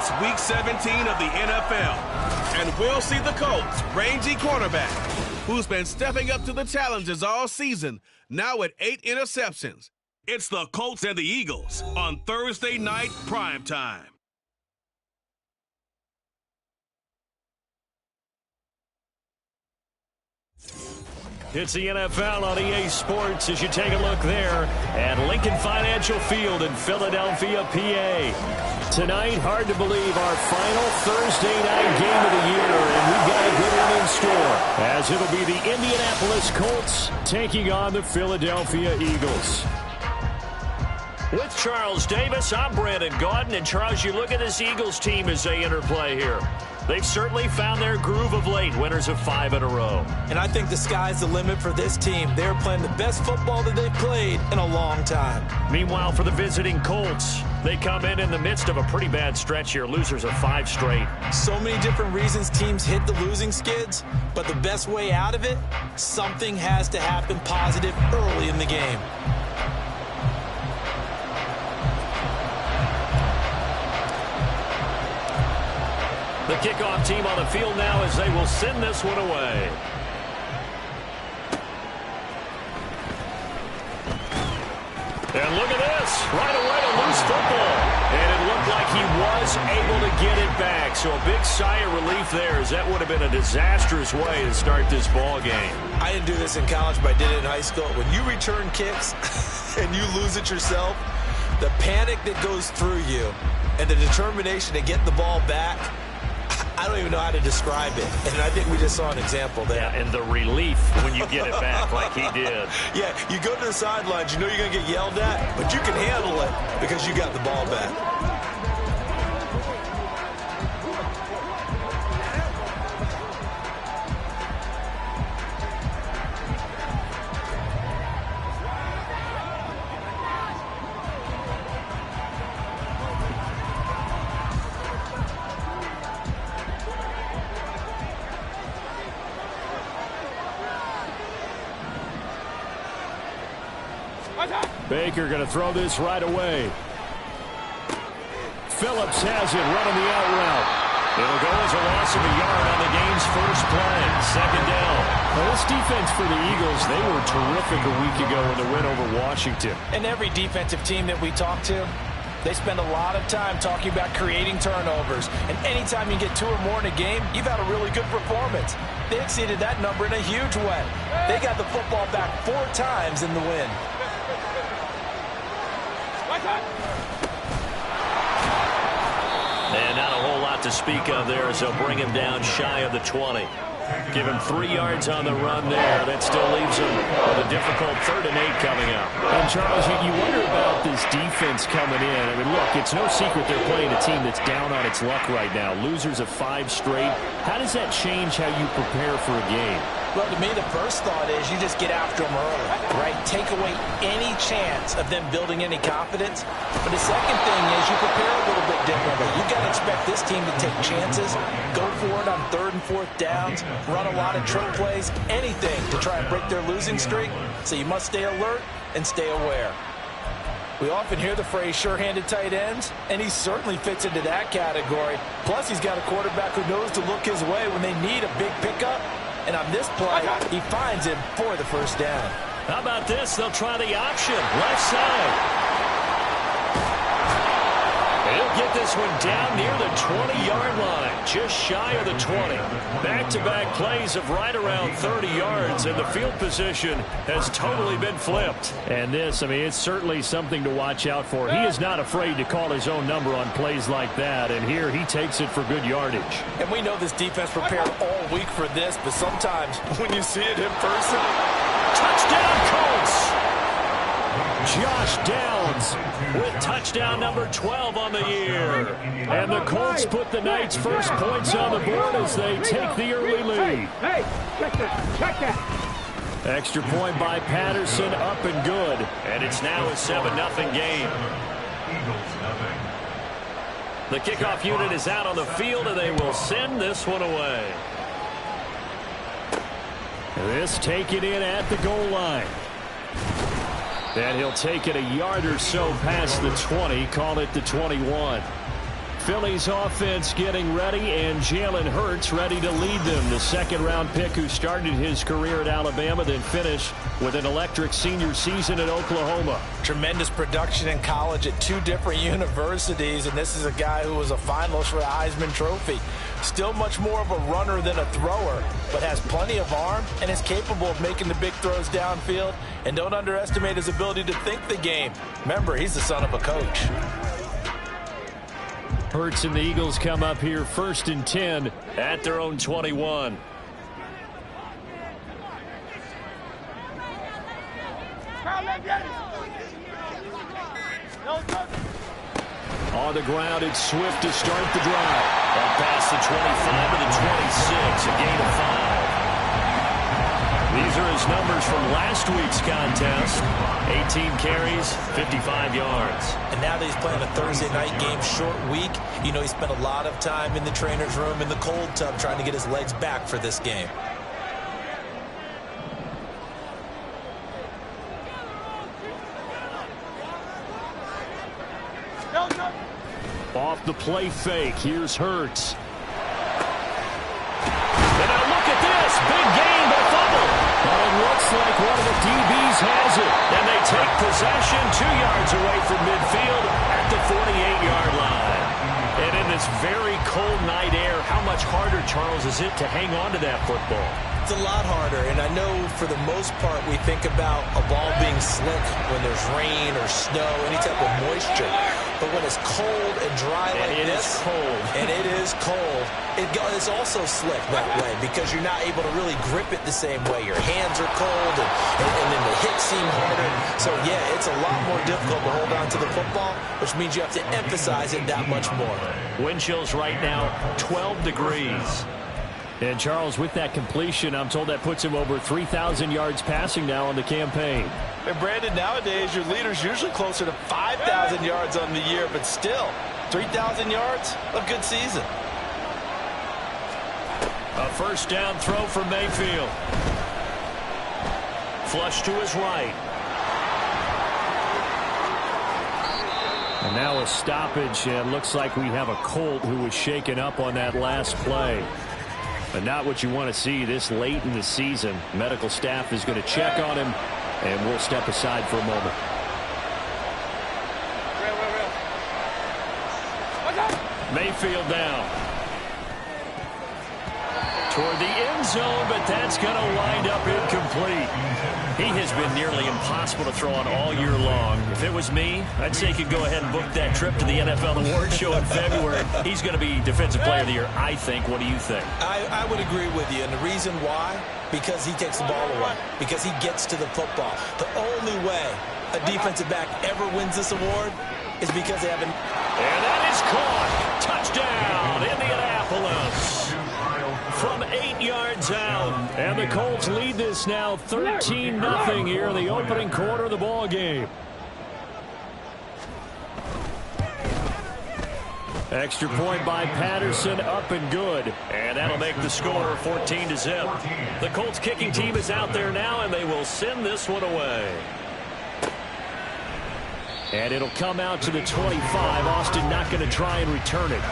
It's Week 17 of the NFL, and we'll see the Colts' rangy cornerback, who's been stepping up to the challenges all season, now with 8 interceptions. It's the Colts and the Eagles on Thursday night primetime. It's the NFL on EA Sports as you take a look there at Lincoln Financial Field in Philadelphia, PA. Tonight, hard to believe, our final Thursday night game of the year, and we've got a good one in store, as it'll be the Indianapolis Colts taking on the Philadelphia Eagles. With Charles Davis, I'm Brandon Gaudin, and Charles, you look at this Eagles team as they interplay here. They've certainly found their groove of late, winners of 5 in a row. And I think the sky's the limit for this team. They're playing the best football that they've played in a long time. Meanwhile, for the visiting Colts, they come in the midst of a pretty bad stretch here, losers of 5 straight. So many different reasons teams hit the losing skids, but the best way out of it, something has to happen positive early in the game. The kickoff team on the field now as they will send this one away. And look at this. Right away, a loose football. And it looked like he was able to get it back. So a big sigh of relief there, as that would have been a disastrous way to start this ball game. I didn't do this in college, but I did it in high school. When you return kicks and you lose it yourself, the panic that goes through you and the determination to get the ball back, I don't even know how to describe it. And I think we just saw an example there. Yeah, and the relief when you get it back like he did. Yeah, you go to the sidelines, you know you're going to get yelled at, but you can handle it because you got the ball back. Baker going to throw this right away. Phillips has it running the out route. It'll go as a loss of a yard on the game's first play. Second down. Well, this defense for the Eagles, they were terrific a week ago in the win over Washington. And every defensive team that we talk to, they spend a lot of time talking about creating turnovers. And anytime you get 2 or more in a game, you've had a really good performance. They exceeded that number in a huge way. They got the football back 4 times in the win. And not a whole lot to speak of there as they'll bring him down shy of the 20. Give him 3 yards on the run there. That still leaves him with a difficult 3rd and 8 coming up. And Charles, you wonder about this defense coming in. I mean, look, it's no secret they're playing a team that's down on its luck right now. Losers of 5 straight. How does that change how you prepare for a game? Well, to me, the first thought is you just get after them early, right? Take away any chance of them building any confidence. But the second thing is you prepare a little bit differently. You've got to expect this team to take chances, go for it on 3rd and 4th downs, run a lot of trick plays, anything to try and break their losing streak. So you must stay alert and stay aware. We often hear the phrase sure-handed tight ends, and he certainly fits into that category. Plus, he's got a quarterback who knows to look his way when they need a big pickup. And on this play, he finds him for the first down. How about this? They'll try the option. Left side. He'll get this one down near the 20-yard line, just shy of the 20. Back-to-back plays of right around 30 yards, and the field position has totally been flipped. And this, I mean, it's certainly something to watch out for. He is not afraid to call his own number on plays like that, and here he takes it for good yardage. And we know this defense prepared all week for this, but sometimes when you see it in person, touchdown Colts! Josh Downs with touchdown number 12 on the year. And the Colts put the night's first points on the board as they take the early lead. Hey, check that. Extra point by Patterson, up and good. And it's now a 7-0 game. The kickoff unit is out on the field, and they will send this one away. This taken in at the goal line. And he'll take it a yard or so past the 20, call it the 21. Philly's offense getting ready, and Jalen Hurts ready to lead them. The second-round pick who started his career at Alabama, then finished with an electric senior season at Oklahoma. Tremendous production in college at 2 different universities, and this is a guy who was a finalist for the Heisman Trophy. Still much more of a runner than a thrower, but has plenty of arm and is capable of making the big throws downfield. And don't underestimate his ability to think the game. Remember, he's the son of a coach. Hurts and the Eagles come up here 1st and 10 at their own 21. On the ground, it's Swift to start the drive. Up past the 25 to the 26, a gain of 5. These are his numbers from last week's contest. 18 carries, 55 yards. And now that he's playing a Thursday night game, short week, you know he spent a lot of time in the trainer's room in the cold tub trying to get his legs back for this game. Off the play fake, here's Hurts. And now look at this, big gain but fumble. But it looks like one of the DBs has it. And they take possession 2 yards away from midfield at the 48-yard line. And in this very cold night air, how much harder, Charles, is it to hang on to that football? It's a lot harder, and I know for the most part we think about a ball being slick when there's rain or snow, any type of moisture. But when it's cold and dry like this, and it is cold, it's also slick that way because you're not able to really grip it the same way. Your hands are cold, and then the hits seem harder. So, yeah, it's a lot more difficult to hold on to the football, which means you have to emphasize it that much more. Wind chills right now, 12 degrees. And, Charles, with that completion, I'm told that puts him over 3,000 yards passing now on the campaign. And, Brandon, nowadays your leader's usually closer to 5,000 yards on the year, but still, 3,000 yards, a good season. A first down throw for Mayfield. Flush to his right. And now a stoppage, and looks like we have a Colt who was shaken up on that last play. But not what you want to see this late in the season. Medical staff is going to check on him, and we'll step aside for a moment. Mayfield down. Toward the end zone, but that's going to wind up incomplete. He has been nearly impossible to throw on all year long. If it was me, I'd say he could go ahead and book that trip to the NFL Awards Show in February. He's going to be Defensive Player of the Year, I think. What do you think? I would agree with you, and the reason why, because he takes the ball away, because he gets to the football. The only way a defensive back ever wins this award is because they have an... And that is caught. Touchdown, Indianapolis. From 8 yards out. And the Colts lead this now 13-0 here in the opening quarter of the ball game. Extra point by Patterson, up and good. And that'll make the score 14-0. The Colts kicking team is out there now, and they will send this one away. And it'll come out to the 25. Austin not going to try and return it.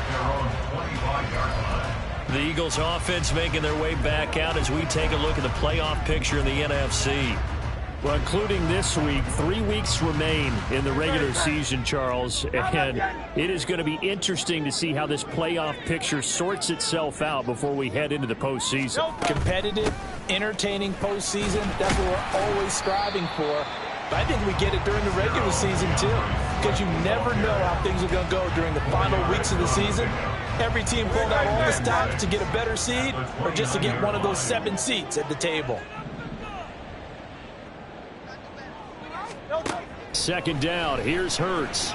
The Eagles offense making their way back out as we take a look at the playoff picture in the NFC. Well, including this week, 3 weeks remain in the regular season, Charles, and it is going to be interesting to see how this playoff picture sorts itself out before we head into the postseason. Competitive, entertaining postseason, that's what we're always striving for. But I think we get it during the regular season, too, because you never know how things are going to go during the final weeks of the season. Every team pulled out all the stops to get a better seed or just to get one of those 7 seats at the table. Second down, here's Hurts.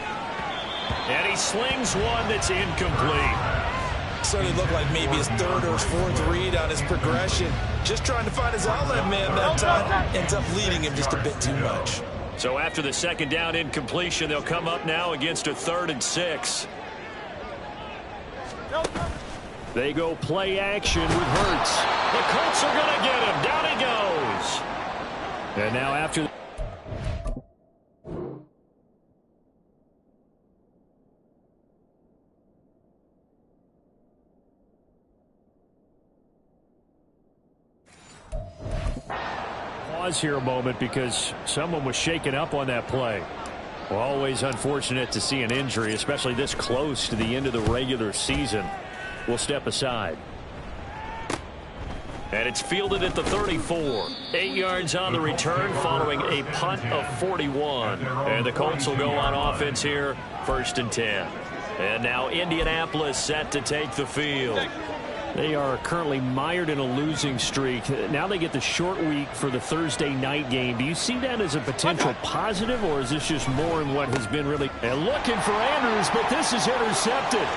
And he slings one that's incomplete. Certainly looked like maybe his 3rd or 4th read on his progression. Just trying to find his outlet man that time. Ends up leading him just a bit too much. So after the second down incompletion, they'll come up now against a 3rd and 6. They go play action with Hurts. The Colts are going to get him. Down he goes. And now after... pause here a moment because someone was shaken up on that play. Well, always unfortunate to see an injury, especially this close to the end of the regular season. We'll step aside. And it's fielded at the 34. 8 yards on the return following a punt of 41. And the Colts will go on offense here, 1st and 10. And now Indianapolis set to take the field. They are currently mired in a losing streak. Now they get the short week for the Thursday night game. Do you see that as a potential positive, or is this just more in what has been really... And looking for Andrews, but this is intercepted.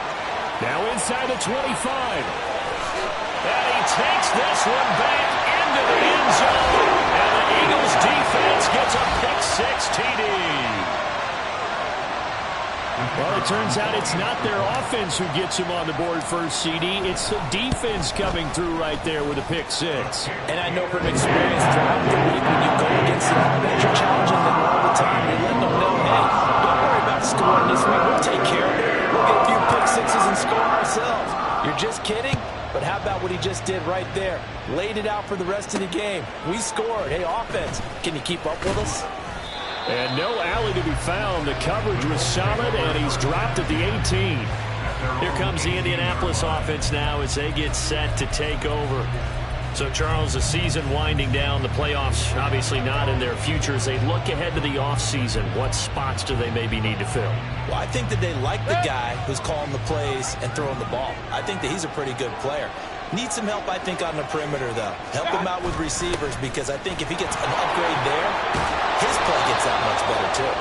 Now inside the 25. And he takes this one back into the end zone. And the Eagles defense gets a pick-6 TD. Well, it turns out it's not their offense who gets him on the board first, CD. It's the defense coming through right there with a pick-6. And I know from experience throughout the week, when you go against the offense, you're challenging them all the time. You're letting them know, hey, don't worry about scoring this week. We'll take care of it. We'll get a few pick-6s and score ourselves. You're just kidding? But how about what he just did right there? Laid it out for the rest of the game. We scored. Hey, offense, can you keep up with us? And no alley to be found. The coverage was solid, and he's dropped at the 18. Here comes the Indianapolis offense now as they get set to take over. So, Charles, the season winding down, the playoffs obviously not in their future. As they look ahead to the offseason, what spots do they maybe need to fill? Well, I think that they like the guy who's calling the plays and throwing the ball. I think that he's a pretty good player. Needs some help, I think, on the perimeter, though. Help him out with receivers, because I think if he gets an upgrade there, his play gets that much better, too.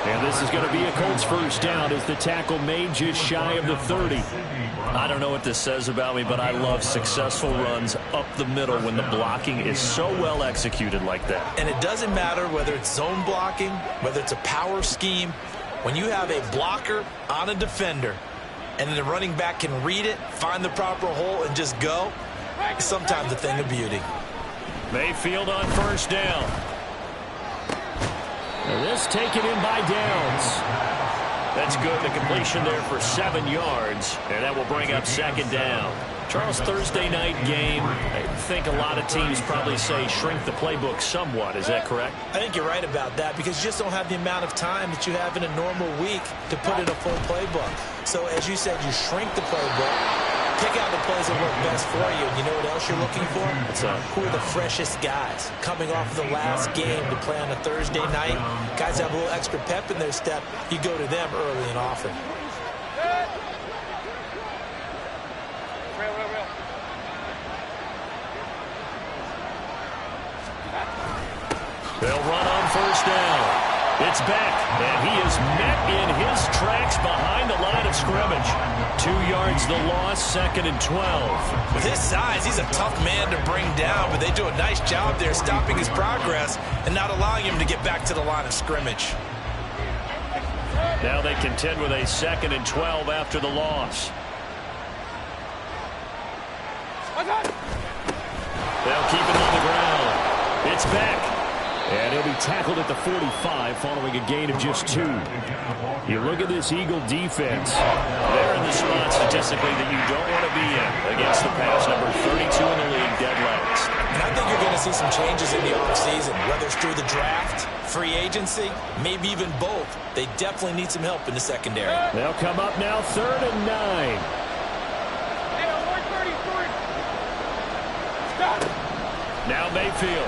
And this is going to be a Colts first down as the tackle made just shy of the 30. I don't know what this says about me, but I love successful runs up the middle when the blocking is so well executed like that. And it doesn't matter whether it's zone blocking, whether it's a power scheme. When you have a blocker on a defender and then the running back can read it, find the proper hole, and just go, it's sometimes a thing of beauty. Mayfield on first down. And this taken in by Downs. That's good. The completion there for 7 yards, and that will bring up 2nd down. Charles, Thursday night game, I think a lot of teams probably say shrink the playbook somewhat. Is that correct? I think you're right about that, because you just don't have the amount of time that you have in a normal week to put in a full playbook. So, as you said, you shrink the playbook. Pick out the plays that work best for you. And you know what else you're looking for? Who are the freshest guys coming off the last game to play on a Thursday night? Guys have a little extra pep in their step. You go to them early and often. They'll run on first down. It's back, and he is met in his tracks behind the line of scrimmage. 2 yards the loss, 2nd and 12. With his size, he's a tough man to bring down, but they do a nice job there stopping his progress and not allowing him to get back to the line of scrimmage. Now they contend with a 2nd and 12 after the loss. They'll keep it on the ground. It's back. And he'll be tackled at the 45 following a gain of just 2. You look at this Eagle defense. They're in the spot statistically that you don't want to be in against the pass, number 32 in the league, dead last. And I think you're going to see some changes in the offseason, whether it's through the draft, free agency, maybe even both. They definitely need some help in the secondary. They'll come up now 3rd and 9. Now Mayfield.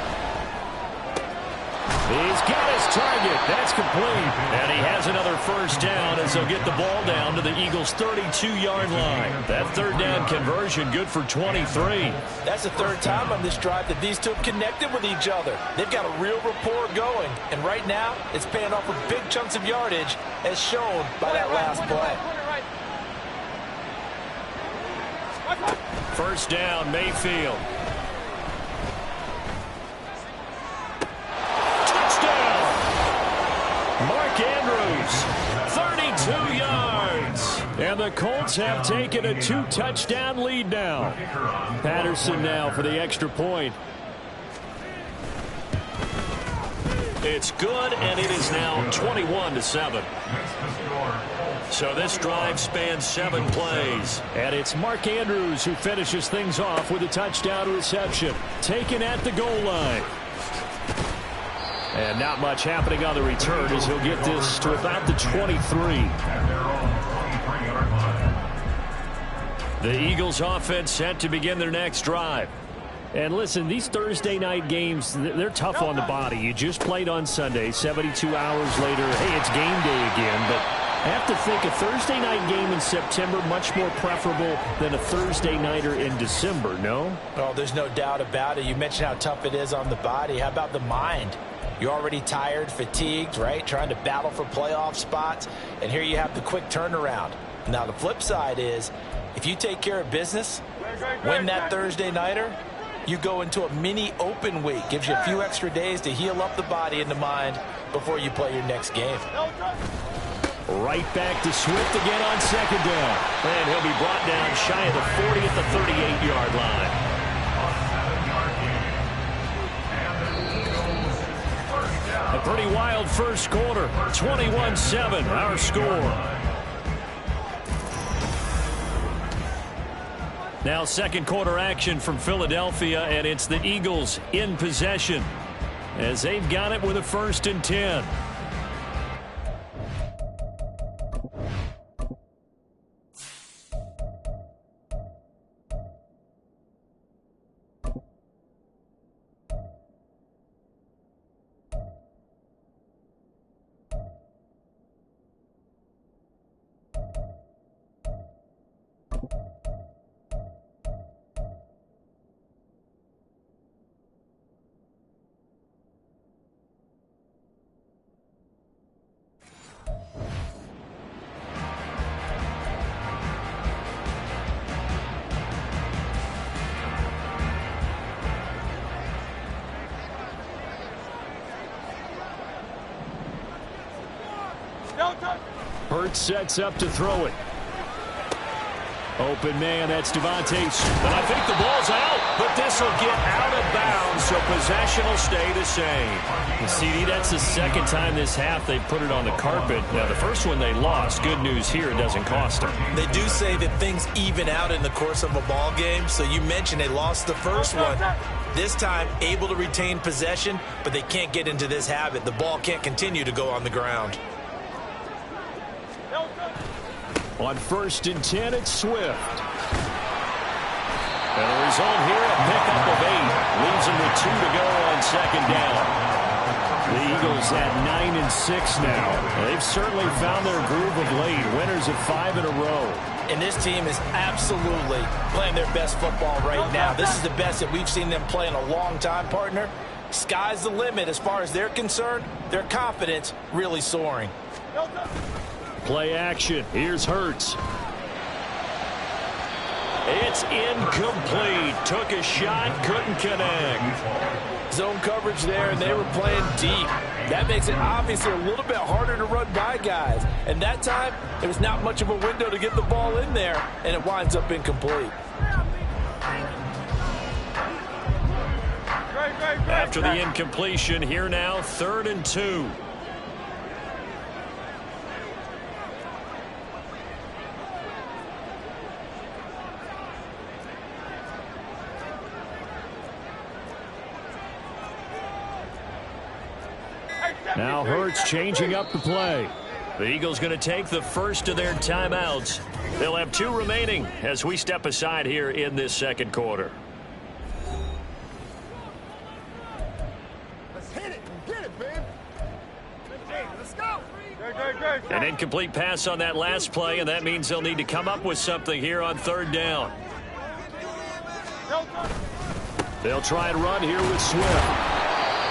He's got his target. That's complete. And he has another first down as they'll get the ball down to the Eagles' 32-yard line. That 3rd down conversion good for 23. That's the 3rd time on this drive that these two have connected with each other. They've got a real rapport going. And right now, it's paying off with big chunks of yardage as shown by that last play. First down, Mayfield. Mark Andrews, 32 yards. And the Colts have taken a 2-touchdown lead now. Patterson now for the extra point. It's good, and it is now 21-7. So this drive spans 7 plays. And it's Mark Andrews who finishes things off with a touchdown reception. Taken at the goal line. And not much happening on the return as he'll get this to about the 23. The Eagles offense set to begin their next drive. And listen, these Thursday night games, they're tough on the body. You just played on Sunday, 72 hours later, hey, it's game day again. But I have to think a Thursday night game in September much more preferable than a Thursday nighter in December, no? Oh, there's no doubt about it. You mentioned how tough it is on the body. How about the mind? You're already tired, fatigued, right? Trying to battle for playoff spots. And here you have the quick turnaround. Now, the flip side is, if you take care of business, win that Thursday nighter, you go into a mini open week. Gives you a few extra days to heal up the body and the mind before you play your next game. Right back to Swift again on second down. And he'll be brought down shy of the 40 at the 38-yard line. A pretty wild first quarter. 21-7, our score. Now second quarter action from Philadelphia, and it's the Eagles in possession as they've got it with a 1st and 10. Hurts sets up to throw it. Open man, that's Devontae. But I think the ball's out, but this will get out of bounds, so possession will stay the same. CD, that's the second time this half they've put it on the carpet. Now, the first one they lost. Good news here, it doesn't cost them. They do say that things even out in the course of a ball game, so you mentioned they lost the first one. This time, able to retain possession, but they can't get into this habit. The ball can't continue to go on the ground. On 1st and 10, it's Swift. And the result here, a pickup of 8. Leaves them with 2 to go on second down. The Eagles at 9-6 now. They've certainly found their groove of late. Winners of 5 in a row. And this team is absolutely playing their best football right now. This is the best that we've seen them play in a long time, partner. Sky's the limit as far as they're concerned. Their confidence really soaring. Play action. Here's Hurts. It's incomplete. Took a shot, couldn't connect. Zone coverage there, and they were playing deep. That makes it obviously a little bit harder to run by guys. And that time, there was not much of a window to get the ball in there, and it winds up incomplete. After the incompletion, here now, 3rd and 2. Now Hurts changing up the play. The Eagles going to take the first of their timeouts. They'll have 2 remaining as we step aside here in this second quarter. Let's hit it. Get it, man. Let's go. An incomplete pass on that last play, and that means they'll need to come up with something here on 3rd down. They'll try and run here with Swift.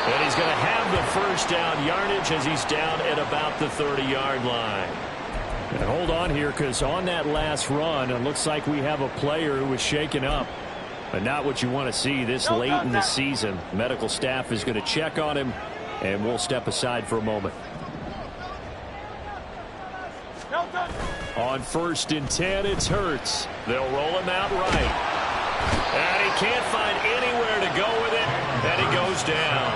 And he's going to have the first down yardage as he's down at about the 30-yard line. And hold on here, because on that last run, it looks like we have a player who was shaken up. But not what you want to see this late in the season. Medical staff is going to check on him, and we'll step aside for a moment. On 1st and 10, it's Hurts. They'll roll him out right. And he can't find anywhere to go with it, and he goes down.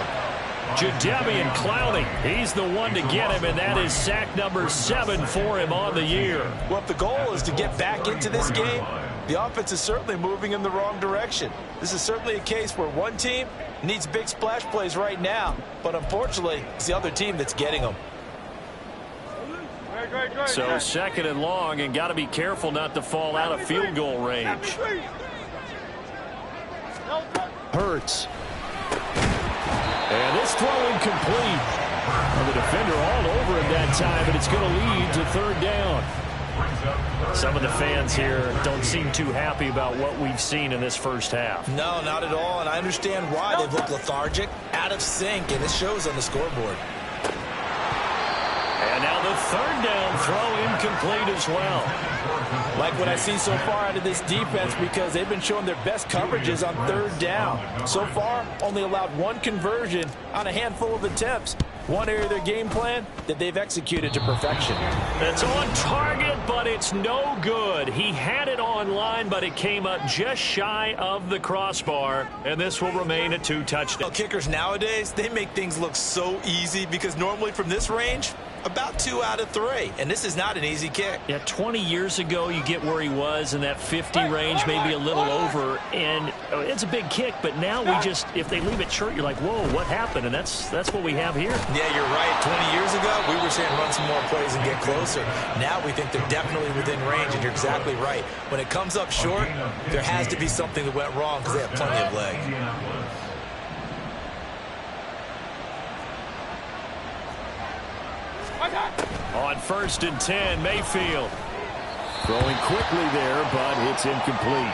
Jadeveon Clowney, he's the one to get him, and that is sack number 7 for him on the year. Well, if the goal is to get back into this game, The offense is certainly moving in the wrong direction. This is certainly a case where one team needs big splash plays right now, but unfortunately, it's the other team that's getting them. So second and long, and got to be careful not to fall out of field goal range. Hurts. And this throw incomplete. Well, the defender all over him that time, but it's going to lead to third down. Some of the fans here don't seem too happy about what we've seen in this first half. No, not at all, and I understand why. They've looked lethargic, out of sync, and it shows on the scoreboard. And now the third down throw incomplete as well. Like what I see so far out of this defense, because they've been showing their best coverages on third down. So far, only allowed one conversion on a handful of attempts. One area of their game plan that they've executed to perfection. It's on target, but it's no good. He had it on line, but it came up just shy of the crossbar, and this will remain a 2-touchdown. Kickers nowadays, they make things look so easy because normally from this range, about 2 out of 3, and this is not an easy kick. Yeah, 20 years ago, you get where he was in that 50 range, maybe a little over, and it's a big kick, but now we just, if they leave it short, you're like, whoa, what happened? And that's what we have here. Yeah, you're right. 20 years ago, we were saying run some more plays and get closer. Now we think they're definitely within range, and you're exactly right. When it comes up short, there has to be something that went wrong because they have plenty of leg. On 1st and 10, Mayfield. Throwing quickly there, but it's incomplete.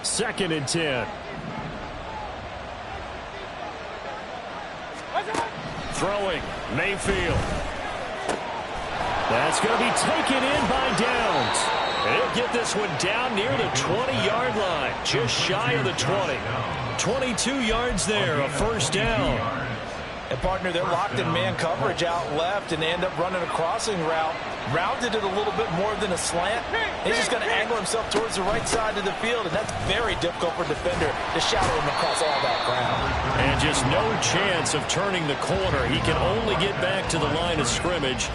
Second and 10. Throwing, Mayfield. That's going to be taken in by Downs. He'll get this one down near the 20-yard line, just shy of the 20. 22 yards there, a first down. And, partner, they're locked in man coverage out left, and they end up running a crossing route. Rounded it a little bit more than a slant. He's just going to angle himself towards the right side of the field, and that's very difficult for a defender to shadow him across all that ground. And just no chance of turning the corner. He can only get back to the line of scrimmage.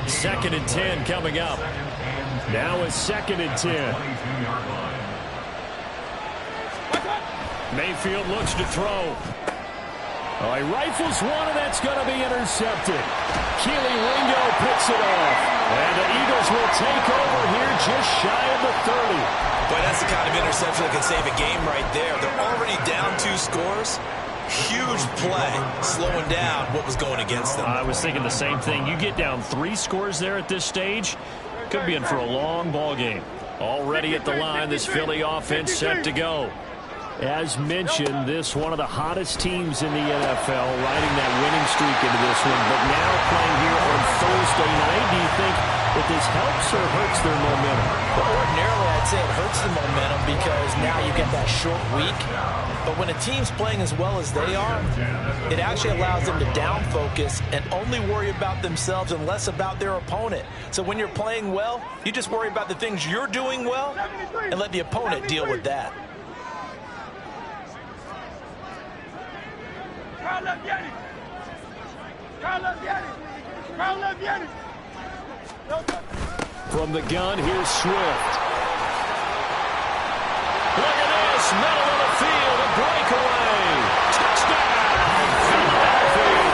2nd and 10 coming up. Now it's 2nd and 10. Mayfield looks to throw. Oh, he rifles one, and that's going to be intercepted. Keely Ringo picks it off. And the Eagles will take over here just shy of the 30. But that's the kind of interception that can save a game right there. They're already down 2 scores. Huge play, slowing down what was going against them. I was thinking the same thing. You get down 3 scores there at this stage, could be in for a long ball game. Already at the line, this Philly offense set to go. As mentioned, this one of the hottest teams in the NFL, riding that winning streak into this one, but now playing here on Thursday night. Do you think that this helps or hurts their momentum? Well, ordinarily, I'd say it hurts the momentum because now you get that short week. But when a team's playing as well as they are, it actually allows them to down focus and only worry about themselves and less about their opponent. So when you're playing well, you just worry about the things you're doing well and let the opponent deal with that. From the gun, here's Swift. Look at this, middle of the field, a breakaway. Touchdown, Philadelphia.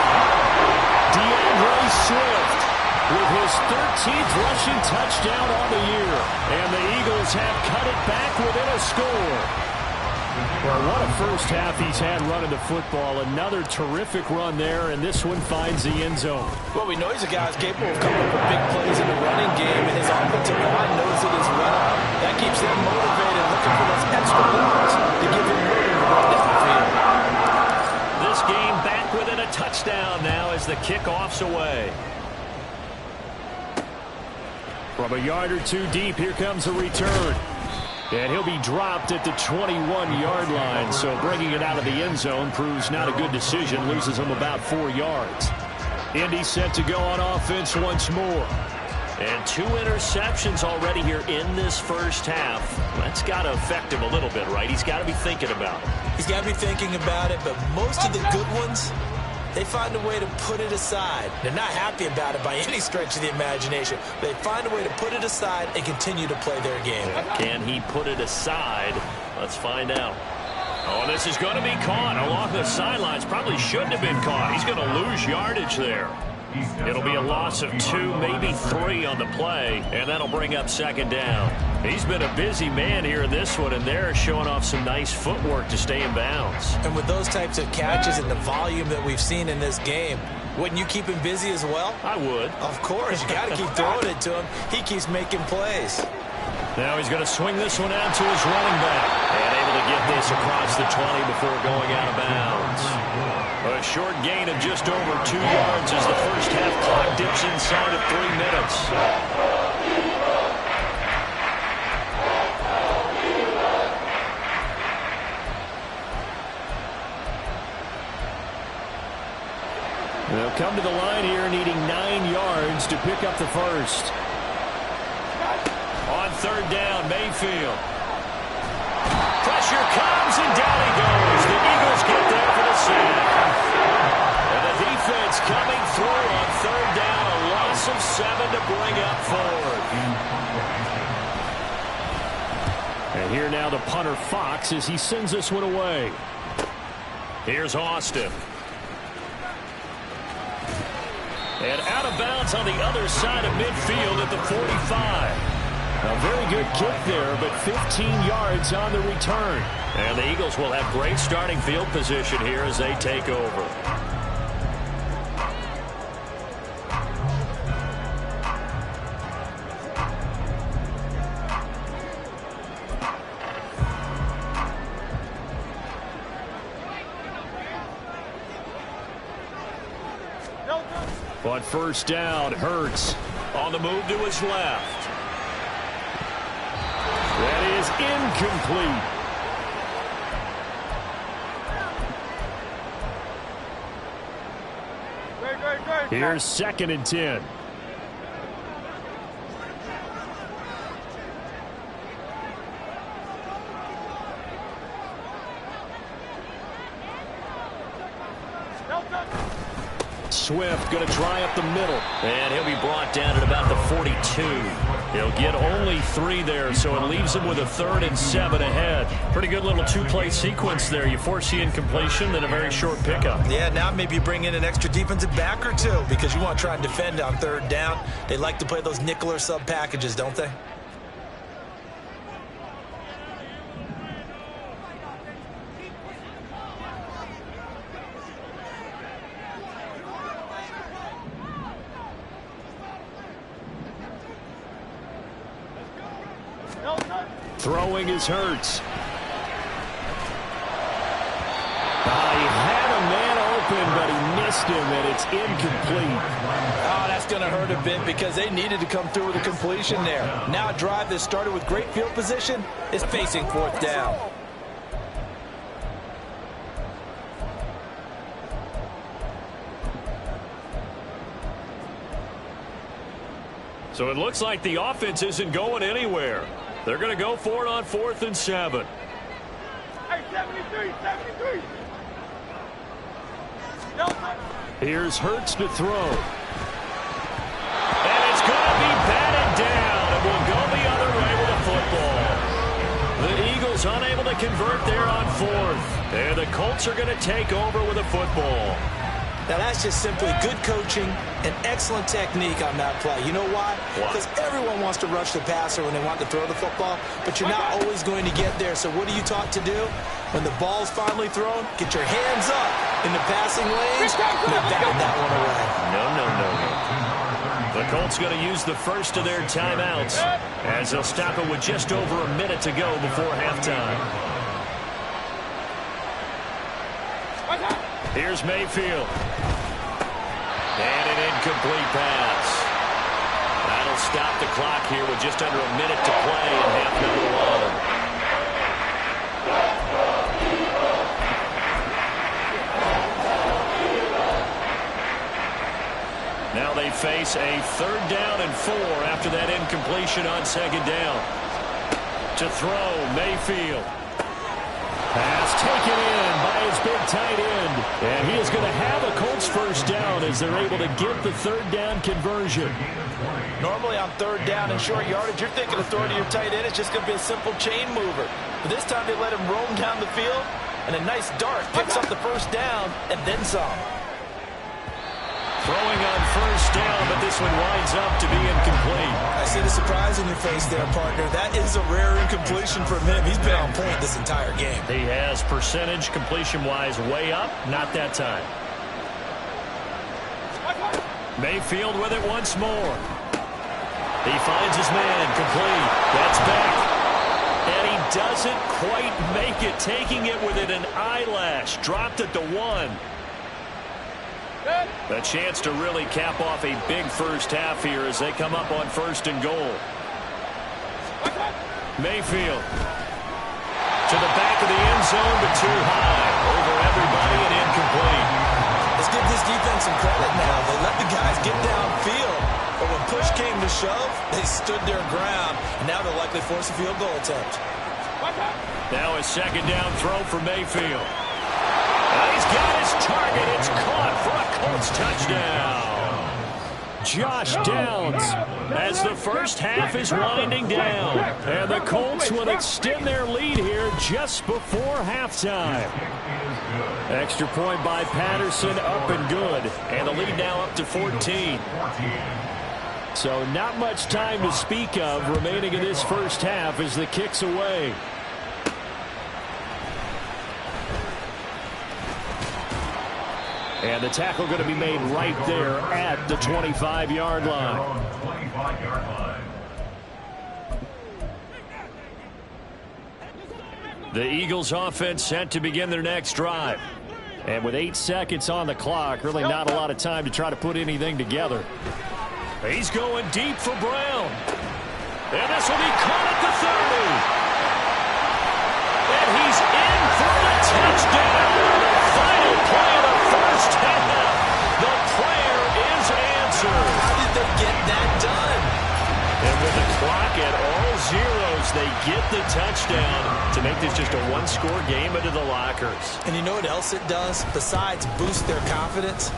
DeAndre Swift with his 13th rushing touchdown on the year. And the Eagles have cut it back within a score. Well, what a first half he's had running the football. Another terrific run there, and this one finds the end zone. Well, we know he's a guy who's capable of coming up with big plays in the running game, and his offensive line knows it as well. That keeps them motivated, looking for those extra yards to give him room to run down the field. This game back within a touchdown now as the kickoff's away. From a yard or 2 deep, here comes a return. And he'll be dropped at the 21-yard line, so bringing it out of the end zone proves not a good decision, loses him about 4 yards. Indy set to go on offense once more. And 2 interceptions already here in this first half. That's got to affect him a little bit, right? He's got to be thinking about it. He's got to be thinking about it, but most of the good ones, they find a way to put it aside. They're not happy about it by any stretch of the imagination. They find a way to put it aside and continue to play their game. Can he put it aside? Let's find out. Oh, this is going to be caught along the sidelines. Probably shouldn't have been caught. He's going to lose yardage there. It'll be a loss of 2, maybe 3 on the play, and that'll bring up second down. He's been a busy man here in this one, and they're showing off some nice footwork to stay in bounds. And with those types of catches and the volume that we've seen in this game, wouldn't you keep him busy as well? I would. Of course. You got to keep throwing it to him. He keeps making plays. Now he's going to swing this one out to his running back. And able to get this across the 20 before going out of bounds. A short gain of just over 2 yards as the first half clock dips inside of 3 minutes. They'll come to the line here needing 9 yards to pick up the first. On third down, Mayfield. Pressure comes, and down he goes. The Eagles get there for the sack. And the defense coming through on third down. A loss of 7 to bring up forward. And here now the punter, Fox, as he sends this one away. Here's Austin. And out of bounds on the other side of midfield at the 45. A very good kick there, but 15 yards on the return. And the Eagles will have great starting field position here as they take over. But first down, Hurts on the move to his left. That is incomplete. Here's 2nd and 10. Swift going to try up the middle. And he'll be brought down at about the 42. He'll get only 3 there, so it leaves him with a 3rd and 7 ahead. Pretty good little 2-play sequence there. You force the incompletion, then a very short pickup. Yeah, now maybe you bring in an extra defensive back or 2 because you want to try and defend on third down. They like to play those nickel or sub packages, don't they? Throwing is Hurts. He had a man open, but he missed him, and it's incomplete. Oh, that's going to hurt a bit because they needed to come through with a completion there. Now a drive that started with great field position is facing 4th down. So it looks like the offense isn't going anywhere. They're going to go for it on 4th and 7. Hey, 73. Here's Hurts to throw. And it's going to be batted down. It will go the other way with a football. The Eagles unable to convert there on 4th. And the Colts are going to take over with a football. Now, that's just simply good coaching and excellent technique on that play. You know why? Because everyone wants to rush the passer when they want to throw the football, but you're not always going to get there. So what are you taught to do? When the ball's finally thrown, get your hands up in the passing lanes and bat that one away. No. The Colts going to use the first of their timeouts as they'll stop it with just over a minute to go before halftime. Here's Mayfield. And an incomplete pass. That'll stop the clock here with just under a minute to play in half number 1. Now they face a 3rd down and 4 after that incompletion on 2nd down. To throw, Mayfield. Pass taken in by his big tight end. And he is going to have a Colts 1st down as they're able to get the 3rd down conversion. Normally on 3rd down and short yardage, you're thinking of throwing to your tight end. It's just going to be a simple chain mover. But this time they let him roam down the field, and a nice dart picks up the 1st down and then some. Throwing on 1st down, but this one winds up to be incomplete. I see the surprise in your face there, partner. That is a rare incompletion from him. He's been on point this entire game. He has percentage completion-wise way up. Not that time. Mayfield with it once more. He finds his man, complete. That's back. And he doesn't quite make it, taking it within an eyelash. Dropped at the 1. A chance to really cap off a big 1st half here as they come up on 1st and goal. Mayfield to the back of the end zone, but too high. Over everybody and incomplete. Let's give this defense some credit now. They let the guys get downfield, but when push came to shove, they stood their ground, and now they'll likely force a field goal attempt. Now a 2nd down throw for Mayfield. He's got his target. It's caught for a Colts touchdown. Josh Downs as the 1st half is winding down. And the Colts will extend their lead here just before halftime. Extra point by Patterson, up and good. And the lead now up to 14. So not much time to speak of remaining in this 1st half as the kick's away. And the tackle going to be made right there at the 25-yard line. The Eagles offense set to begin their next drive. And with 8 seconds on the clock, really not a lot of time to try to put anything together. He's going deep for Brown. And this will be caught at the 30. And he's in for the touchdown. The final play of the 1st half. The prayer is answered. How did they get that done? And with the clock at all zeros, they get the touchdown to make this just a 1-score game into the lockers. And you know what else it does? Besides boost their confidence,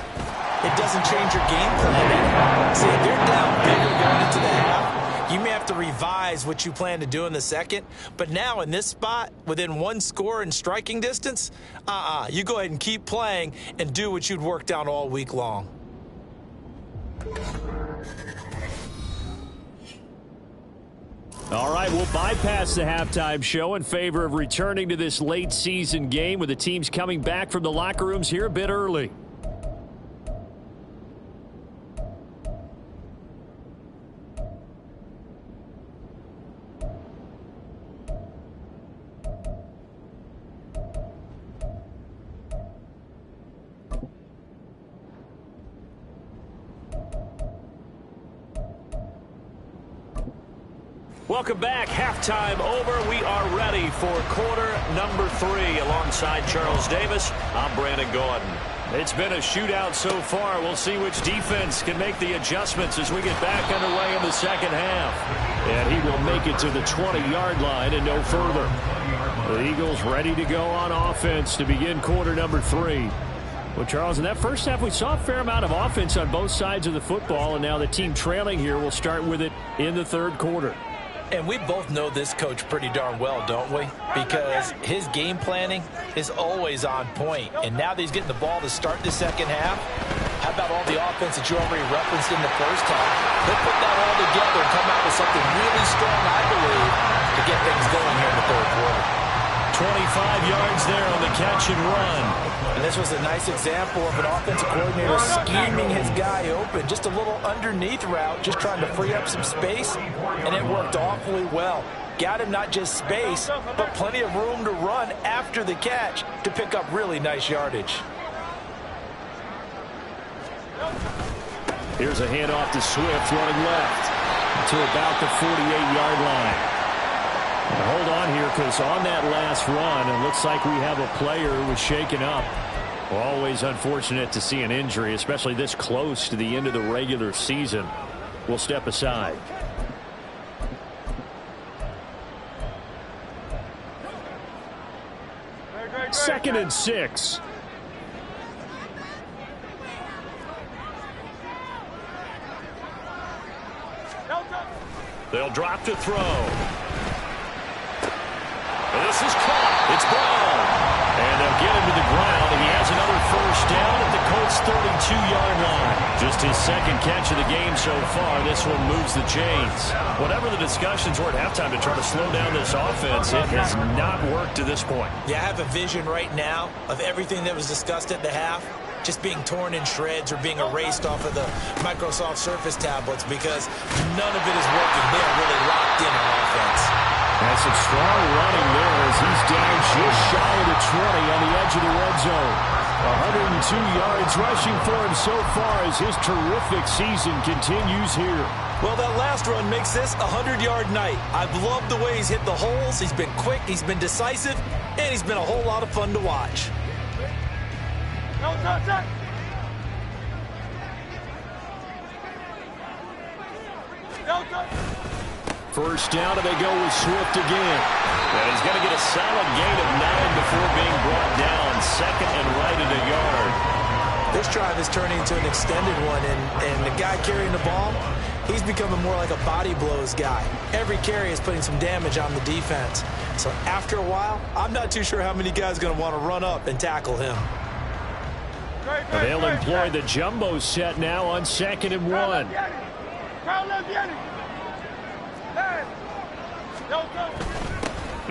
it doesn't change your game plan. See, if they're down bigger going into the half, you may have to revise what you plan to do in the 2nd. But now in this spot, within 1 score in striking distance, you go ahead and keep playing and do what you'd worked on all week long. All right, we'll bypass the halftime show in favor of returning to this late season game with the teams coming back from the locker rooms here a bit early. Welcome back. Halftime over. We are ready for quarter number 3. Alongside Charles Davis, I'm Brandon Gordon. It's been a shootout so far. We'll see which defense can make the adjustments as we get back underway in the 2nd half. And he will make it to the 20-yard line and no further. The Eagles ready to go on offense to begin quarter number 3. Well, Charles, in that 1st half, we saw a fair amount of offense on both sides of the football, and now the team trailing here will start with it in the 3rd quarter. And we both know this coach pretty darn well, don't we? Because his game planning is always on point. And now that he's getting the ball to start the 2nd half, how about all the offense that you already referenced in the 1st half? He'll put that all together and come out with something really strong, I believe, to get things going here in the 3rd quarter. 25 yards there on the catch and run. And this was a nice example of an offensive coordinator scheming his guy open. Just a little underneath route, just trying to free up some space, and it worked awfully well. Got him not just space, but plenty of room to run after the catch to pick up really nice yardage. Here's a handoff to Swift running left to about the 48-yard line. And hold on here, because on that last run, it looks like we have a player who was shaken up. Always unfortunate to see an injury, especially this close to the end of the regular season. We'll step aside. Second and 6. They'll drop to throw. This is caught. It's Brown. And they'll get him to the ground, and he has another first down at the Colts' 32-yard line. Just his second catch of the game so far. This one moves the chains. Whatever the discussions were at halftime to try to slow down this offense, it has not worked to this point. Yeah, I have a vision right now of everything that was discussed at the half just being torn in shreds or being erased off of the Microsoft Surface tablets because none of it is working. They are really locked in on offense. That's some strong running there as he's down just shy of the 20 on the edge of the red zone. 102 yards rushing for him so far as his terrific season continues here. Well, that last run makes this a 100-yard night. I've loved the way he's hit the holes. He's been quick, he's been decisive, and he's been a whole lot of fun to watch. First down, and they go with Swift again. And he's going to get a solid gain of 9 before being brought down. Second and right at a yard. This drive is turning into an extended one, and the guy carrying the ball, he's becoming more like a body blows guy. Every carry is putting some damage on the defense. So after a while, I'm not too sure how many guys are going to want to run up and tackle him. They'll employ the jumbo set now on 2nd and 1.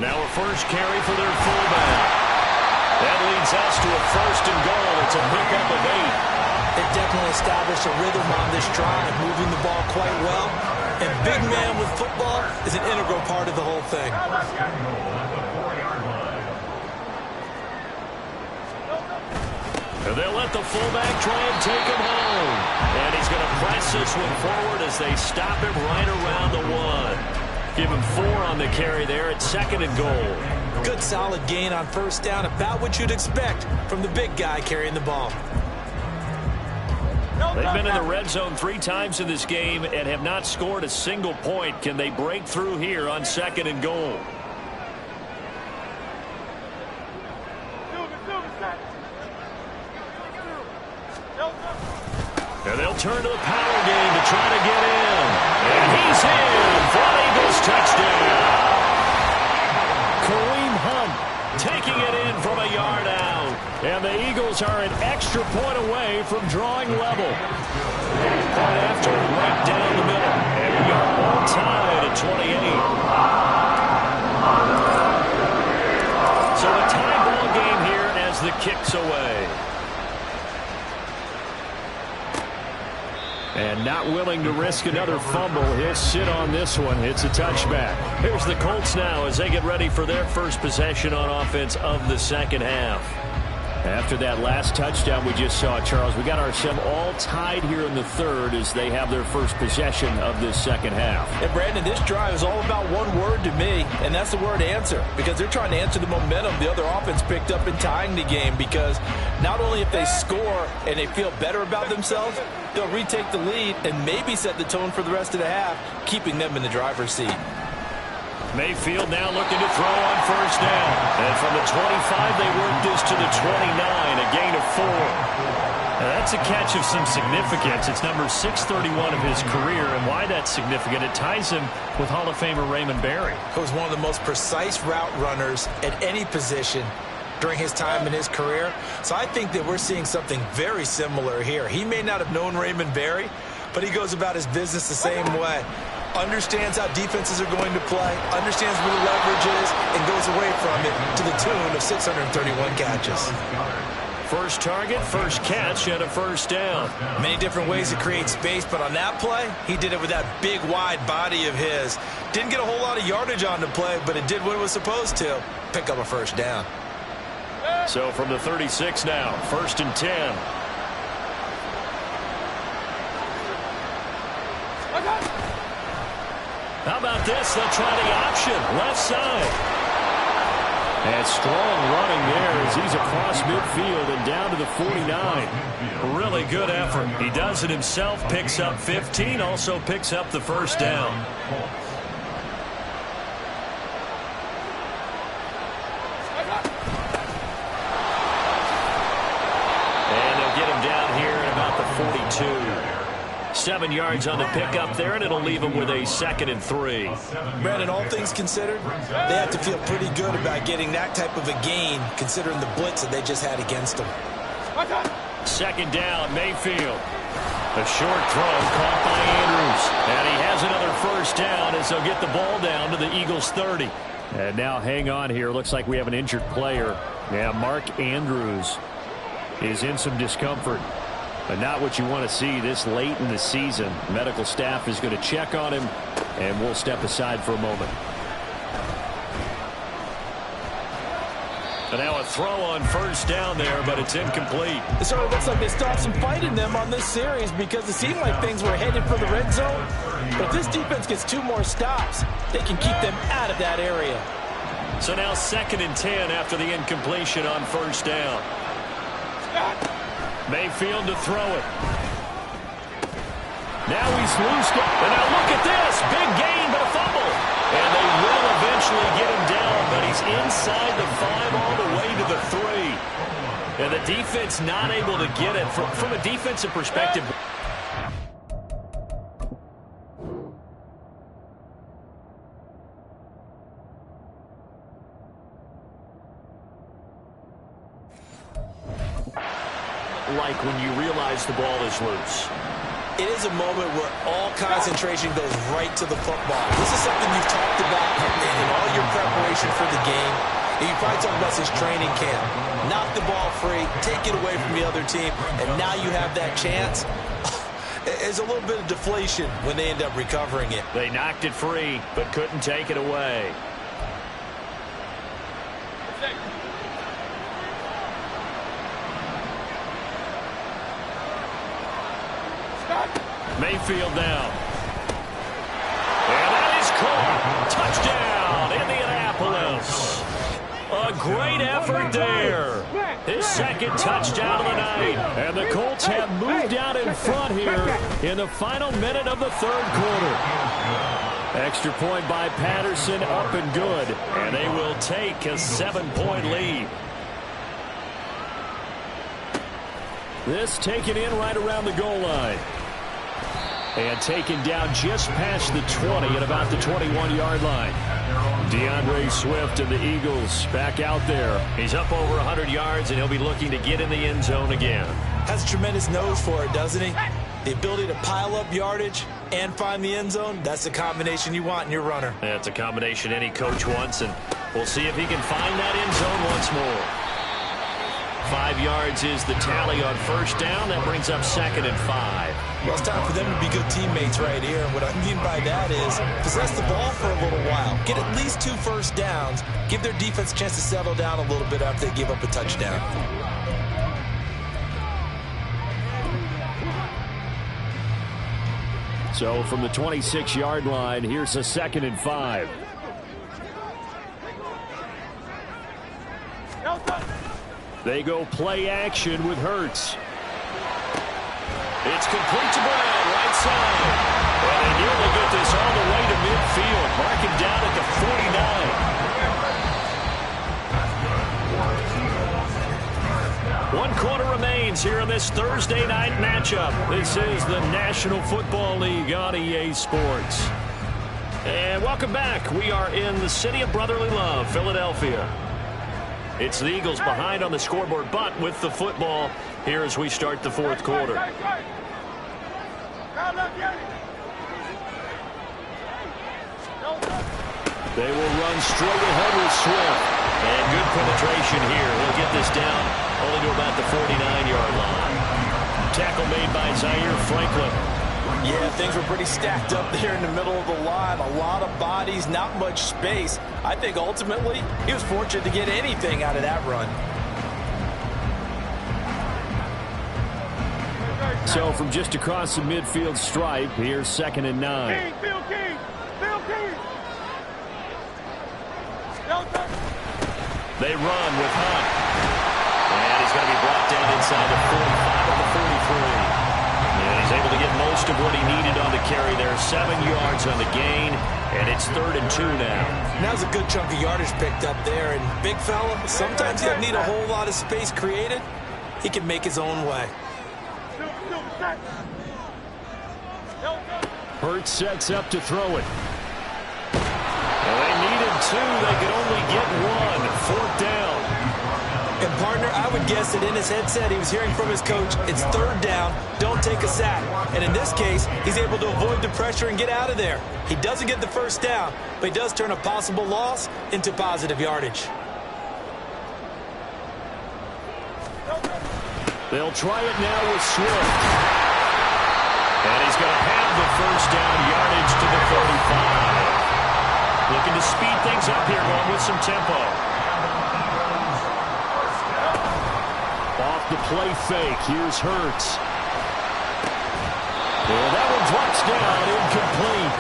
Now a first carry for their fullback. That leads us to a 1st and goal. It's a pickup of 8. It definitely established a rhythm on this drive, moving the ball quite well. And big man with football is an integral part of the whole thing. And they'll let the fullback try and take him home. And he's going to press this one forward as they stop him right around the 1. Give him 4 on the carry there at 2nd and goal. Good solid gain on first down, about what you'd expect from the big guy carrying the ball. They've been in the red zone 3 times in this game and have not scored a single point. Can they break through here on 2nd and goal? And they'll turn to the power game to try to get in. And he's in for an Eagles touchdown. Kareem Hunt taking it in from a yard out. And the Eagles are an extra point away from drawing level. Point after right down the middle. And we are all tied at 28. So a tie ball game here as the kick's away. And not willing to risk another fumble. He'll sit on this one. It's a touchback. Here's the Colts now as they get ready for their first possession on offense of the second half. After that last touchdown we just saw, Charles, we got ourselves all tied here in the 3rd as they have their first possession of this second half. And Brandon, this drive is all about one word to me, and that's the word answer, because they're trying to answer the momentum the other offense picked up in tying the game, because not only if they score and they feel better about themselves, they'll retake the lead and maybe set the tone for the rest of the half, keeping them in the driver's seat. Mayfield now looking to throw on first down. And from the 25, they work this to the 29, a gain of 4. Now that's a catch of some significance. It's number 631 of his career, and why that's significant, it ties him with Hall of Famer Raymond Berry. He was one of the most precise route runners at any position during his time in his career. So I think that we're seeing something very similar here. He may not have known Raymond Berry, but he goes about his business the same way. Understands how defenses are going to play, understands where the leverage is, and goes away from it to the tune of 631 catches. First target, first catch, and a first down. Many different ways to create space, but on that play, he did it with that big, wide body of his. Didn't get a whole lot of yardage on the play, but it did what it was supposed to, pick up a first down. So from the 36 now, 1st and 10. How about this? They'll try the option, left side. And strong running there as he's across midfield and down to the 49. Really good effort. He does it himself, picks up 15, also picks up the first down. And they'll get him down here at about the 42. 7 yards on the pickup there, and it'll leave him with a 2nd and 3. Brandon, all things considered, they have to feel pretty good about getting that type of a gain, considering the blitz that they just had against them. 2nd down, Mayfield. A short throw caught by Andrews. And he has another first down as they'll get the ball down to the Eagles 30. And now hang on here. Looks like we have an injured player. Yeah, Mark Andrews is in some discomfort. But not what you want to see this late in the season. Medical staff is going to check on him, and we'll step aside for a moment. And now a throw on first down there, but it's incomplete. It sort of looks like they still have some fight in them on this series because it seemed like things were headed for the red zone. But if this defense gets 2 more stops, they can keep them out of that area. So now 2nd and 10 after the incompletion on first down. Mayfield to throw it. Now he's loose. And now look at this. Big gain, but a fumble. And they will eventually get him down, but he's inside the 5 all the way to the 3. And the defense not able to get it. From a defensive perspective, like when you realize the ball is loose. It is a moment where all concentration goes right to the football. This is something you've talked about in all your preparation for the game. And you probably talked about this training camp. Knock the ball free, take it away from the other team, and now you have that chance. There's a little bit of deflation when they end up recovering it. They knocked it free, but couldn't take it away. Mayfield down. And that is caught. Touchdown, Indianapolis. A great effort there. His 2nd touchdown of the night. And the Colts have moved out in front here in the final minute of the 3rd quarter. Extra point by Patterson, up and good. And they will take a 7-point lead. This taken in right around the goal line. And taken down just past the 20 at about the 21-yard line. DeAndre Swift and the Eagles back out there. He's up over 100 yards, and he'll be looking to get in the end zone again. Has a tremendous nose for it, doesn't he? The ability to pile up yardage and find the end zone, that's the combination you want in your runner. That's a combination any coach wants, and we'll see if he can find that end zone once more. 5 yards is the tally on first down. That brings up 2nd and 5. Well, it's time for them to be good teammates right here. And what I mean by that is possess the ball for a little while. Get at least 2 first downs. Give their defense a chance to settle down a little bit after they give up a touchdown. So from the 26-yard line, here's a 2nd and 5. They go play action with Hurts. It's complete to Brown, right side. And they nearly get this all the way to midfield. Mark him down at the 49. 1 quarter remains here in this Thursday night matchup. This is the National Football League on EA Sports. And welcome back. We are in the city of brotherly love, Philadelphia. It's the Eagles behind on the scoreboard, but with the football here as we start the 4th quarter. They will run straight ahead with Swift. And good penetration here. He'll get this down only to about the 49-yard line. Tackle made by Zaire Franklin. Yeah, things were pretty stacked up there in the middle of the line. A lot of bodies, not much space. I think ultimately he was fortunate to get anything out of that run. So from just across the midfield stripe, here's 2nd and 9. Field King! Field King! They run with Hunt. And he's going to be brought down inside the 45 of the 43. And he's able to get most of what he needed on the carry there. 7 yards on the gain, and it's 3rd and 2 now. Now's a good chunk of yardage picked up there. And big fella, sometimes you don't need a whole lot of space created. He can make his own way. Hurts sets up to throw it. Well, they needed 2. They could only get 1. 4th down. And, partner, I would guess that in his headset he was hearing from his coach, it's 3rd down, don't take a sack. And in this case, he's able to avoid the pressure and get out of there. He doesn't get the 1st down, but he does turn a possible loss into positive yardage. They'll try it now with Swift. And he's going to have the 1st down, yardage to the 35. Looking to speed things up here, going with some tempo. Off the play fake, here's Hurts. And that one drops down, incomplete.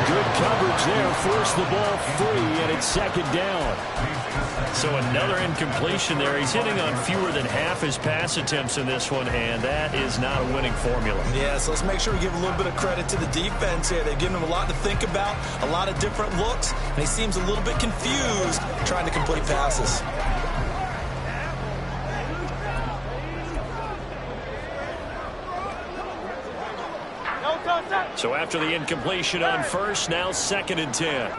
Good coverage there, forced the ball free, and it's 2nd down. So another incompletion there. He's hitting on fewer than half his pass attempts in this one, and that is not a winning formula. Yeah, so let's make sure we give a little bit of credit to the defense here. They've given him a lot to think about, a lot of different looks, and he seems a little bit confused trying to complete passes. So after the incompletion on 1st, now 2nd and 10.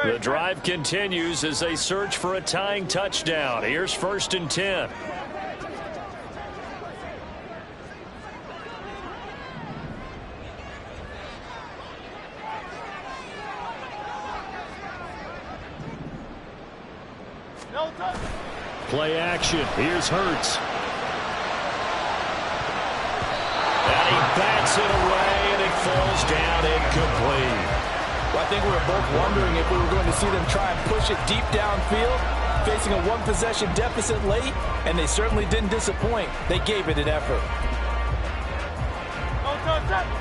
The drive continues as they search for a tying touchdown. Here's 1st and 10. Play action. Here's Hurts. And he bats it away, and it falls down incomplete. Well, I think we were both wondering if we were going to see them try and push it deep downfield, facing a 1-possession deficit late, and they certainly didn't disappoint. They gave it an effort.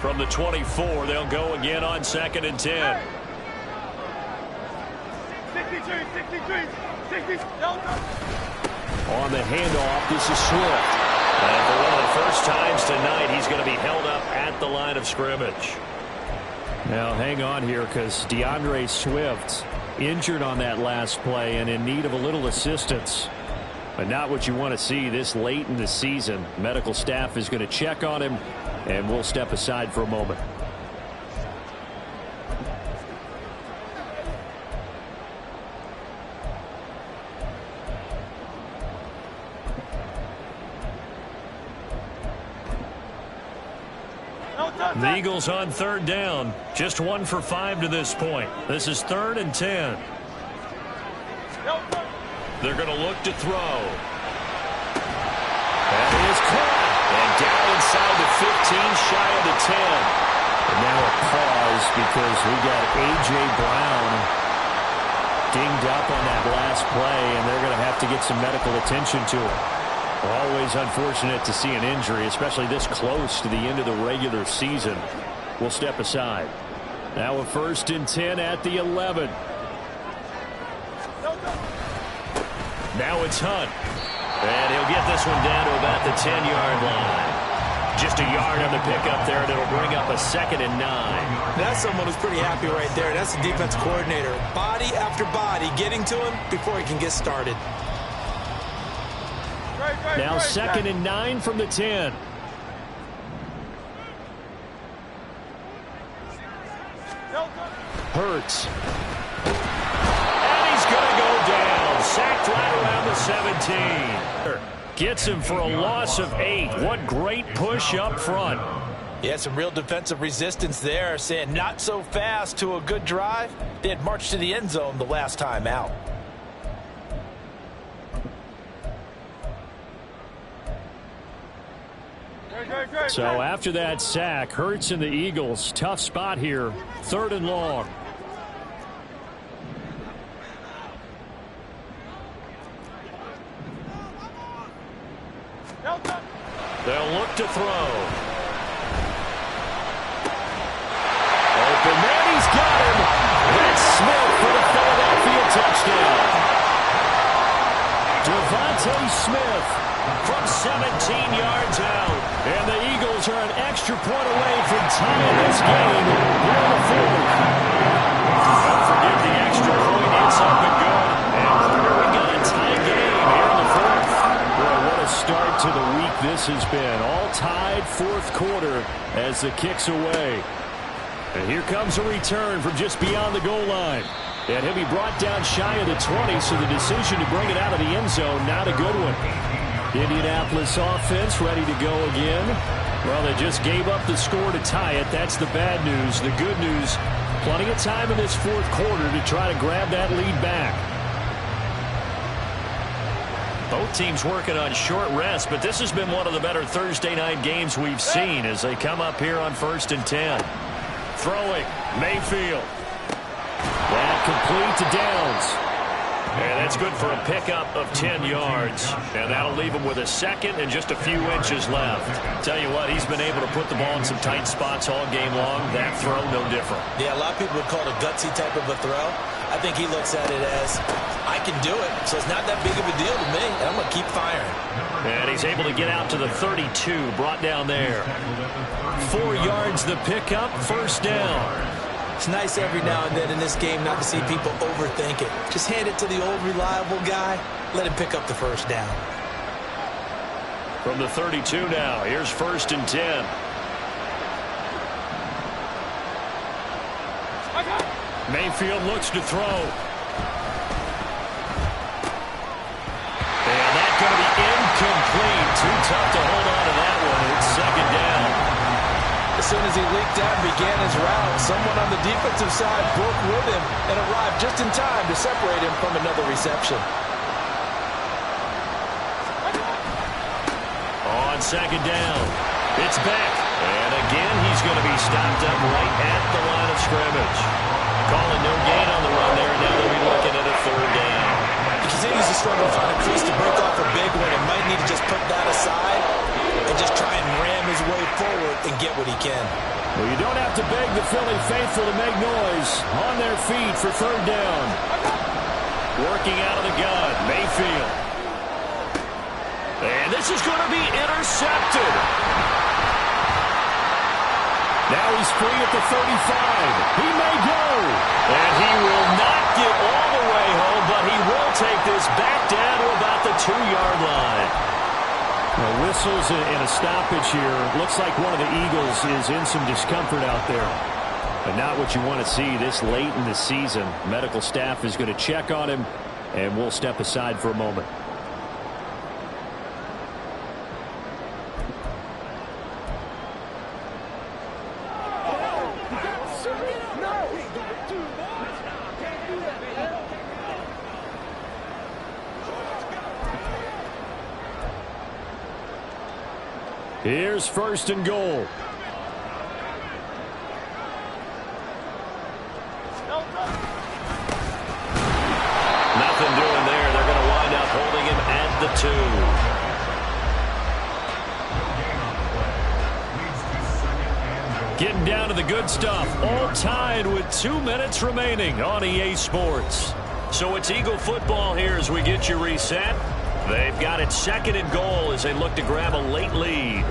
From the 24, they'll go again on 2nd and 10. 63. On the handoff, this is Swift. And for one of the first times tonight, he's going to be held up at the line of scrimmage. Now, hang on here, because DeAndre Swift injured on that last play and in need of a little assistance. But not what you want to see this late in the season. Medical staff is going to check on him, and we'll step aside for a moment. The Eagles on 3rd down. Just 1 for 5 to this point. This is 3rd and 10. They're going to look to throw. And he is caught. And down inside the 15, shy of the 10. And now a pause because we got A.J. Brown dinged up on that last play, and they're going to have to get some medical attention to him. Always unfortunate to see an injury, especially this close to the end of the regular season. We'll step aside. Now a 1st and 10 at the 11. Now it's Hunt. And he'll get this one down to about the 10-yard line. Just a yard on the pickup there that'll bring up a 2nd and 9. That's someone who's pretty happy right there. That's the defense coordinator. Body after body getting to him before he can get started. Now 2nd and 9 from the 10. Hurts. And he's going to go down. Sacked right around the 17. Gets him for a loss of 8. What great push up front. Yeah, some real defensive resistance there, saying not so fast to a good drive. They had marched to the end zone the last time out. So after that sack, Hurts and the Eagles, tough spot here, 3rd and long. They'll look to throw. Open man, he's got him. That's Smith for the Philadelphia Devontae Smith from 17 yards out. And the Eagles are an extra point away from tying this game here in the fourth. Don't forget the extra point. It's up and good. And Carter, we got a tie game here in the fourth. Boy, what a start to the week this has been. All tied fourth quarter as the kick's away. And here comes a return from just beyond the goal line. And he'll be brought down shy of the 20, so the decision to bring it out of the end zone, not a good one. Indianapolis offense ready to go again. Well, they just gave up the score to tie it. That's the bad news. The good news, plenty of time in this fourth quarter to try to grab that lead back. Both teams working on short rest, but this has been one of the better Thursday night games we've seen as they come up here on 1st and 10. Throwing, Mayfield. That complete to Downs. And that's good for a pickup of 10 yards. And that'll leave him with a second and just a few inches left. Tell you what, he's been able to put the ball in some tight spots all game long. That throw, no different. Yeah, a lot of people would call it a gutsy type of a throw. I think he looks at it as, I can do it, so it's not that big of a deal to me, and I'm going to keep firing. And he's able to get out to the 32, brought down there. 4 yards the pickup, first down. It's nice every now and then in this game not to see people overthink it. Just hand it to the old reliable guy. Let him pick up the first down. From the 32 now, here's 1st and 10. Mayfield looks to throw. And that's going to be incomplete. Too tough to hold on to that one. It's second down. As soon as he leaked out and began his route, someone on the defensive side broke with him and arrived just in time to separate him from another reception. On second down, it's back. And again, he's going to be stopped up right at the line of scrimmage. Calling no gain on the run there. Now they'll be looking at a third down. He continues to struggle to find a crease to break off a big one and might need to just put that aside and just try and ram his way forward and get what he can. Well, you don't have to beg the Philly faithful to make noise. On their feet for third down. Working out of the gun, Mayfield. And this is going to be intercepted. Now he's free at the 35. He may go. And he will not get all the way home, but he will take this back down to about the 2-yard line. Well, whistles and a stoppage here. Looks like one of the Eagles is in some discomfort out there. But not what you want to see this late in the season. Medical staff is going to check on him, and we'll step aside for a moment. Here's 1st and goal. Nothing doing there. They're going to wind up holding him at the 2. Getting down to the good stuff. All tied with 2 minutes remaining on EA Sports. So it's Eagle football here as we get you reset. They've got it 2nd and goal as they look to grab a late lead.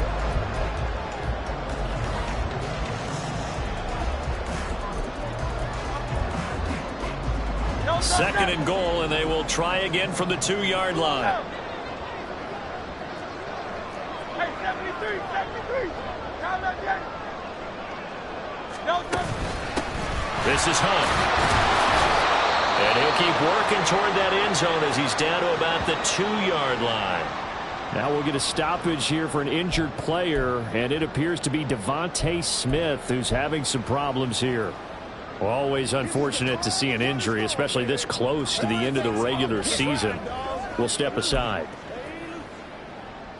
Second and goal, and they will try again from the 2-yard line. This is Hunt. And he'll keep working toward that end zone as he's down to about the 2-yard line. Now we'll get a stoppage here for an injured player, and it appears to be Devontae Smith who's having some problems here. Well, always unfortunate to see an injury, especially this close to the end of the regular season. We'll step aside.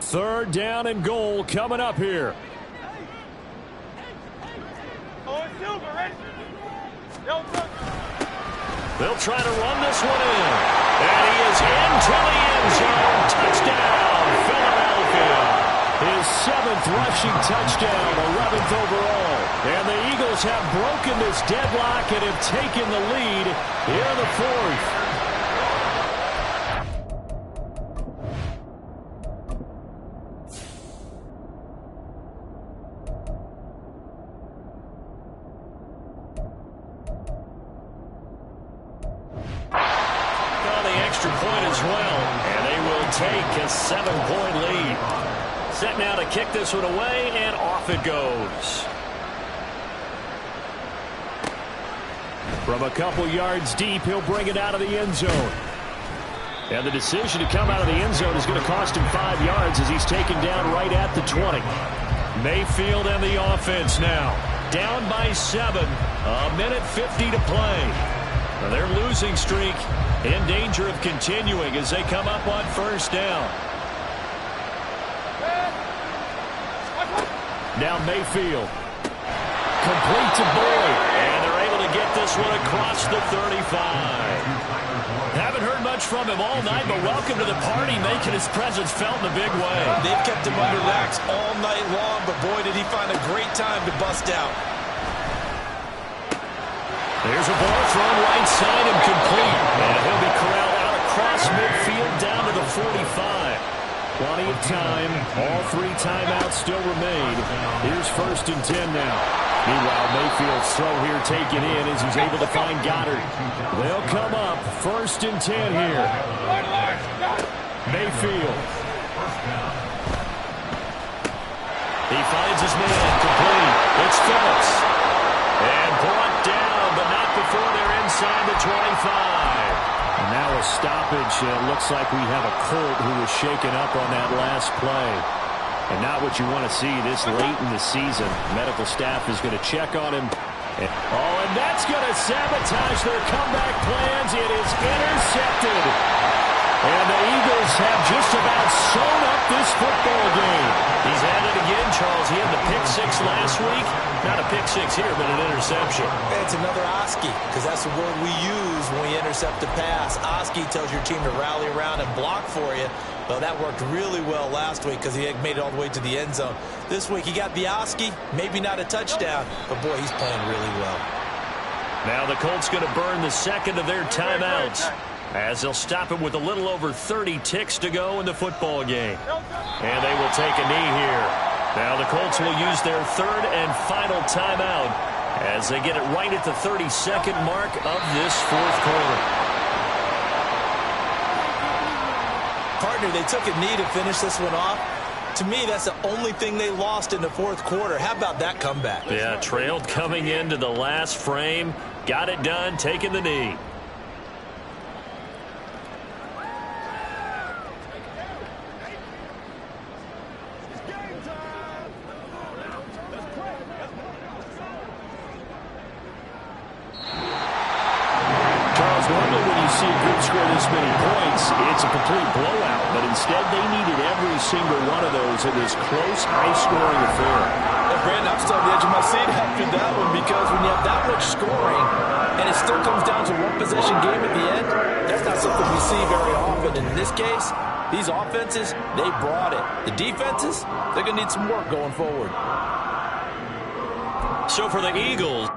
3rd down and goal coming up here. They'll try to run this one in. And he is into the end zone. Touchdown, Philadelphia. His 7th rushing touchdown, 11th overall. And the Eagles have broken this deadlock and have taken the lead here in the 4th. extra point as well, and they will take a 7-point lead. Set now to kick this one away, and off it goes. From a couple yards deep, he'll bring it out of the end zone. And the decision to come out of the end zone is going to cost him 5 yards as he's taken down right at the 20. Mayfield and the offense now. Down by 7. A minute 50 to play. Now their losing streak in danger of continuing as they come up on first down. Now Mayfield. Complete to Boyd. And they're able to get this one across the 35. Haven't heard much from him all night, but welcome to the party, making his presence felt in a big way. They've kept him under wraps all night long, but boy, did he find a great time to bust out. There's a ball thrown right side and complete. And he'll be corralled out across midfield down to the 45. Plenty of time. All 3 timeouts still remain. Here's 1st and 10 now. Meanwhile, Mayfield's throw here taken in as he's able to find Goddard. They'll come up 1st and 10 here. Mayfield. He finds his man complete. It's Phillips. And brought down, but not before they're inside the 25. And now a stoppage. Looks like we have a Colt who was shaken up on that last play. And not what you want to see this late in the season. Medical staff is going to check on him. And that's going to sabotage their comeback plans. It is intercepted. And the Eagles have just about sewn up this football game. He's at it again, Charles. He had the pick-6 last week. Not a pick-6 here, but an interception. It's another Oski, because that's the word we use when we intercept a pass. Oski tells your team to rally around and block for you. Well, that worked really well last week because he had made it all the way to the end zone. This week he got the Oski, maybe not a touchdown, but boy, he's playing really well. Now the Colts going to burn the second of their timeouts as they'll stop him with a little over 30 ticks to go in the football game. And they will take a knee here. Now the Colts will use their 3rd and final timeout as they get it right at the 32nd mark of this 4th quarter. Partner, they took a knee to finish this one off. To me, that's the only thing they lost in the 4th quarter. How about that comeback? Yeah, trailed coming into the last frame. Got it done, taking the knee. It's a complete blowout, but instead they needed every single one of those in this close, high-scoring affair. And Brandon, I'm still on the edge of my seat after that one because when you have that much scoring and it still comes down to one possession game at the end, that's not something we see very often. And in this case, these offenses, they brought it. The defenses, they're going to need some work going forward. So for the Eagles,